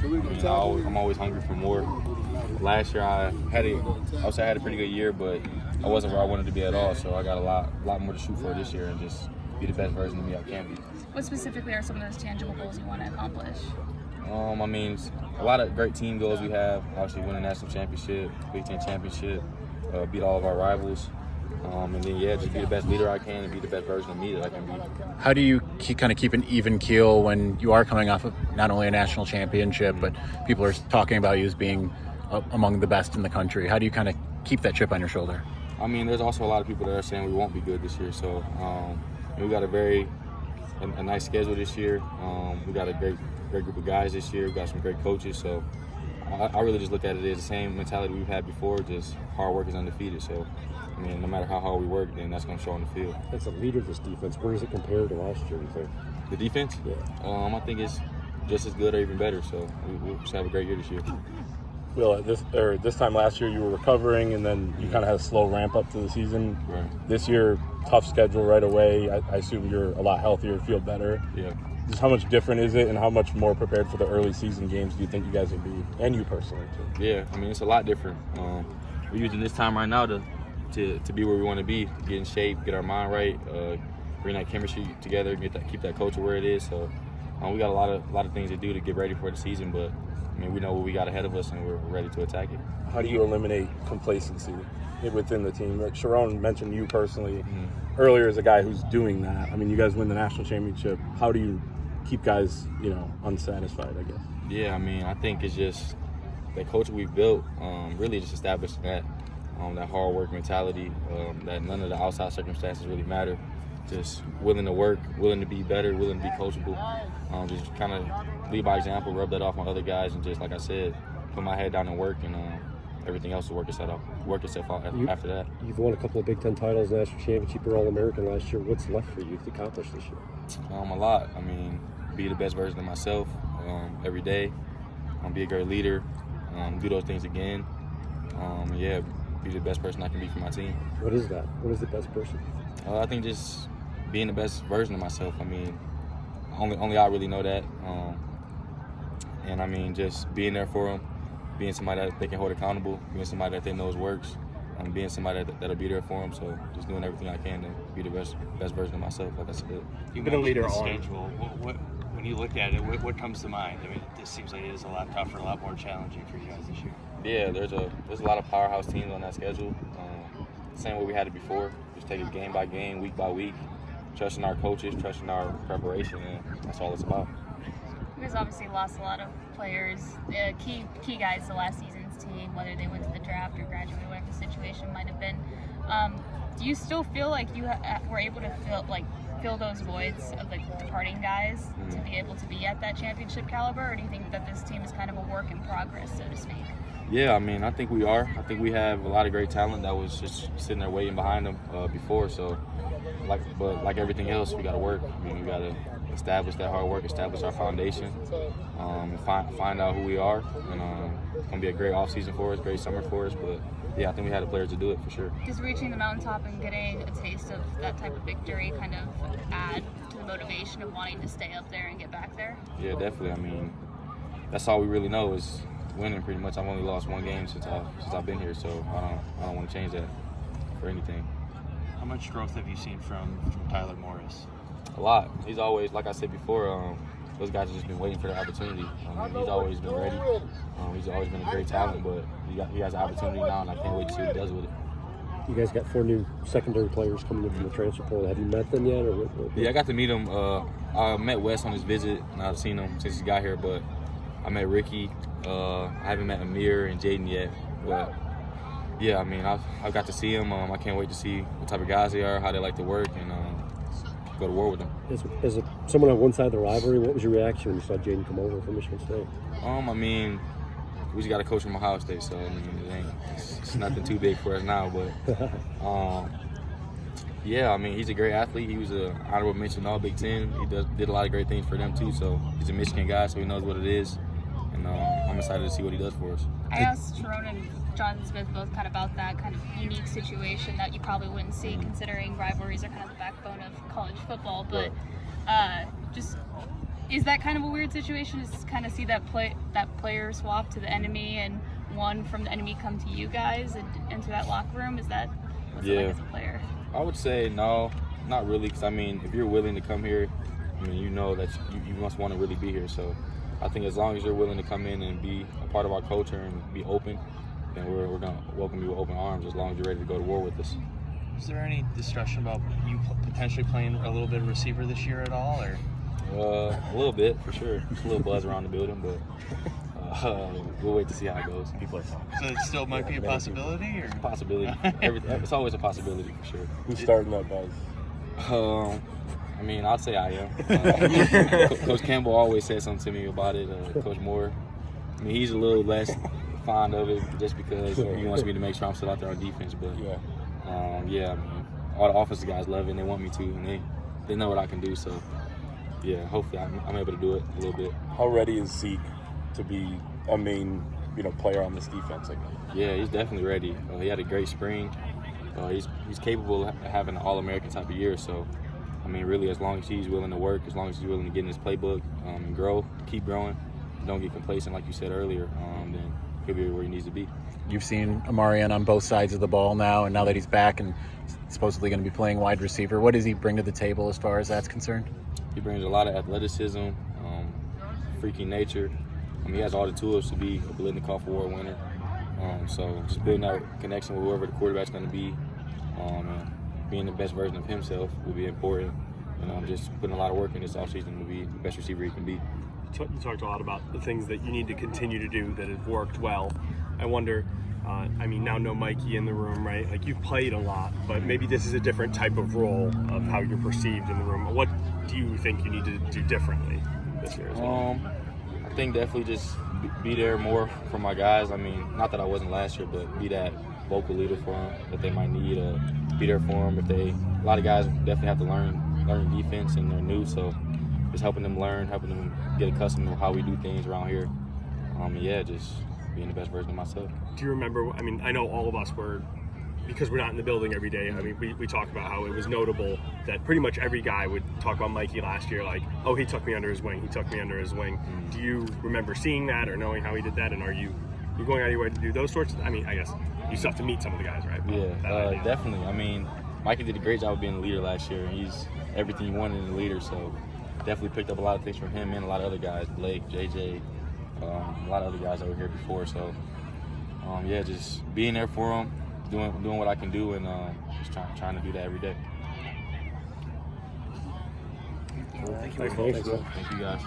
I'm always hungry for more. Last year I had a pretty good year, but I wasn't where I wanted to be at all. So I got a lot more to shoot for this year and just be the best version of me I can be. What specifically are some of those tangible goals you want to accomplish? I mean, a lot of great team goals we have. Obviously, win a national championship, Big Ten championship, beat all of our rivals. And then, just be the best leader I can and be the best version of me that I can be. How do you kind of keep an even keel when you are coming off of not only a national championship, but people are talking about you as being among the best in the country? How do you kind of keep that chip on your shoulder? I mean, there's also a lot of people that are saying we won't be good this year. So we got a nice schedule this year. We got a great group of guys this year. We got some great coaches. So I really just look at it as the same mentality we've had before, just hard work is undefeated. So, I mean, no matter how hard we work, then that's going to show on the field. As a leader of this defense, where does it compare to last year, do you think? The defense? Yeah. I think it's just as good or even better. So we should have a great year this year. Will, this time last year you were recovering, and then you kind of had a slow ramp up to the season. Right. This year, tough schedule right away. I assume you're a lot healthier, feel better. Yeah. Just how much different is it, and how much more prepared for the early season games do you think you guys will be, and you personally too? Yeah, I mean, it's a lot different. We're using this time right now to be where we want to be, get in shape, get our mind right, bring that chemistry together, keep that culture where it is. So we got a lot of things to do to get ready for the season, but I mean, we know what we got ahead of us, and we're ready to attack it. How do you eliminate complacency within the team? Like Sharon mentioned you personally earlier as a guy who's doing that. I mean, you guys win the national championship. How do you keep guys, unsatisfied, I guess? Yeah, I mean, I think it's just the culture we've built really just established that hard work mentality, that none of the outside circumstances really matter. Just willing to work, willing to be better, willing to be coachable. Just kind of lead by example, rub that off on other guys, and just, like I said, put my head down and work, and everything else will work itself out after that. You've won a couple of Big Ten titles, national championship, you're All-American last year. What's left for you to accomplish this year? A lot. I mean, be the best version of myself every day. Be a great leader. Do those things again. Be the best person I can be for my team. What is that? What is the best person? I think just being the best version of myself. I mean, only I really know that. And I mean, just being there for them, being somebody that they can hold accountable, being somebody that they knows works, being somebody that'll be there for them. So just doing everything I can to be the best version of myself, like I said. You've been a leader on schedule. When you look at it, what comes to mind? I mean, this seems like it is a lot tougher, a lot more challenging for you guys this year. Yeah, there's a lot of powerhouse teams on that schedule. Same way we had it before. Just take it game by game, week by week, trusting our coaches, trusting our preparation, and that's all it's about. You guys obviously lost a lot of players, key guys to last season's team, whether they went to the draft or graduated, whatever the situation might have been. Do you still feel like you were able to fill those voids of the departing guys to be able to be at that championship caliber, or do you think that this team is kind of a work in progress, so to speak? Yeah, I mean, I think we are. I think we have a lot of great talent that was just sitting there waiting behind them before. So, like everything else, we got to work. I mean, we got to establish that hard work, establish our foundation, and find out who we are. And it's gonna be a great offseason for us, great summer for us. But yeah, I think we had the players to do it for sure. Does reaching the mountaintop and getting a taste of that type of victory kind of add to the motivation of wanting to stay up there and get back there? Yeah, definitely. I mean, that's all we really know is winning. Pretty much, I've only lost one game since I've been here, so I don't want to change that for anything. How much growth have you seen from Tyler Morris? A lot. He's always, like I said before, those guys have just been waiting for the opportunity. He's always been ready. He's always been a great talent, but he has an opportunity now, and I can't wait to see what he does with it. You guys got 4 new secondary players coming in from the transfer portal. Have you met them yet? Or what? Yeah, I got to meet them. I met Wes on his visit, and I've seen him since he got here, but I met Ricky. I haven't met Amir and Jaden yet, but yeah, I mean, I've got to see him. I can't wait to see what type of guys they are, how they like to work, and go to war with them. As someone on one side of the rivalry, what was your reaction when you saw Jaden come over from Michigan State? I mean, we just got a coach from Ohio State, so I mean, it's nothing too big for us now. But yeah, I mean, he's a great athlete. He was an honorable mention All Big Ten. He did a lot of great things for them too. So he's a Michigan guy, so he knows what it is, and I'm excited to see what he does for us. I asked Sharon and Jonathan Smith both kind of about that kind of unique situation that you probably wouldn't see, considering rivalries are kind of the backbone of college football. But just Is that kind of a weird situation? Is kind of see that player swap to the enemy and one from the enemy come to you guys and into that locker room? What's it like as a player? I would say no, not really, because I mean, if you're willing to come here, I mean, you know that you must want to really be here. So I think as long as you're willing to come in and be a part of our culture and be open, then we're going to welcome you with open arms as long as you're ready to go to war with us. Is there any discussion about you potentially playing a little bit of receiver this year at all, or? A little bit, for sure. A little buzz around the building, but we'll wait to see how it goes. So it still might be a possibility, or? Possibility. It's always a possibility, for sure. Who's starting that buzz? I mean, I'd say I am. Coach Campbell always said something to me about it. Coach Moore, I mean, he's a little less fond of it just because he wants me to make sure I'm still out there on defense. But I mean, all the offensive guys love it and they want me to, and they know what I can do. So yeah, hopefully I'm able to do it a little bit. How ready is Zeke to be a main, player on this defense again? Yeah, he's definitely ready. He had a great spring. He's capable of having an All-American type of year. So, I mean, really, as long as he's willing to work, as long as he's willing to get in his playbook and grow, keep growing, don't get complacent, like you said earlier, then he'll be where he needs to be. You've seen Amarian on both sides of the ball now, and now that he's back and supposedly going to be playing wide receiver, what does he bring to the table as far as that's concerned? He brings a lot of athleticism, freaky nature. I mean, he has all the tools to be a Biletnikoff Award winner. So just building that connection with whoever the quarterback's going to be, and being the best version of himself will be important. And just putting a lot of work in this offseason to be the best receiver he can be. You talked a lot about the things that you need to continue to do that have worked well. I wonder, now no Mikey in the room, right? Like, you've played a lot, but maybe this is a different type of role of how you're perceived in the room. What do you think you need to do differently this year as well? I think definitely just be there more for my guys. I mean, not that I wasn't last year, but be that vocal leader for them that they might need. Be there for them a lot of guys definitely have to learn defense and they're new, so just helping them learn, helping them get accustomed to how we do things around here. Just being the best version of myself. Do you remember, I know all of us were, because we're not in the building every day, we talk about how it was notable that pretty much every guy would talk about Mikey last year, like, oh, he took me under his wing, Do you remember seeing that or knowing how he did that, and are you going out of your way to do those sorts of, I guess you still have to meet some of the guys, right? Yeah, definitely. I mean, Mikey did a great job of being a leader last year, and he's everything you wanted in a leader, so definitely picked up a lot of things from him and a lot of other guys, Blake, JJ, a lot of other guys that were here before. So, just being there for them, doing what I can do, and just trying to do that every day. Thanks, Thank you guys.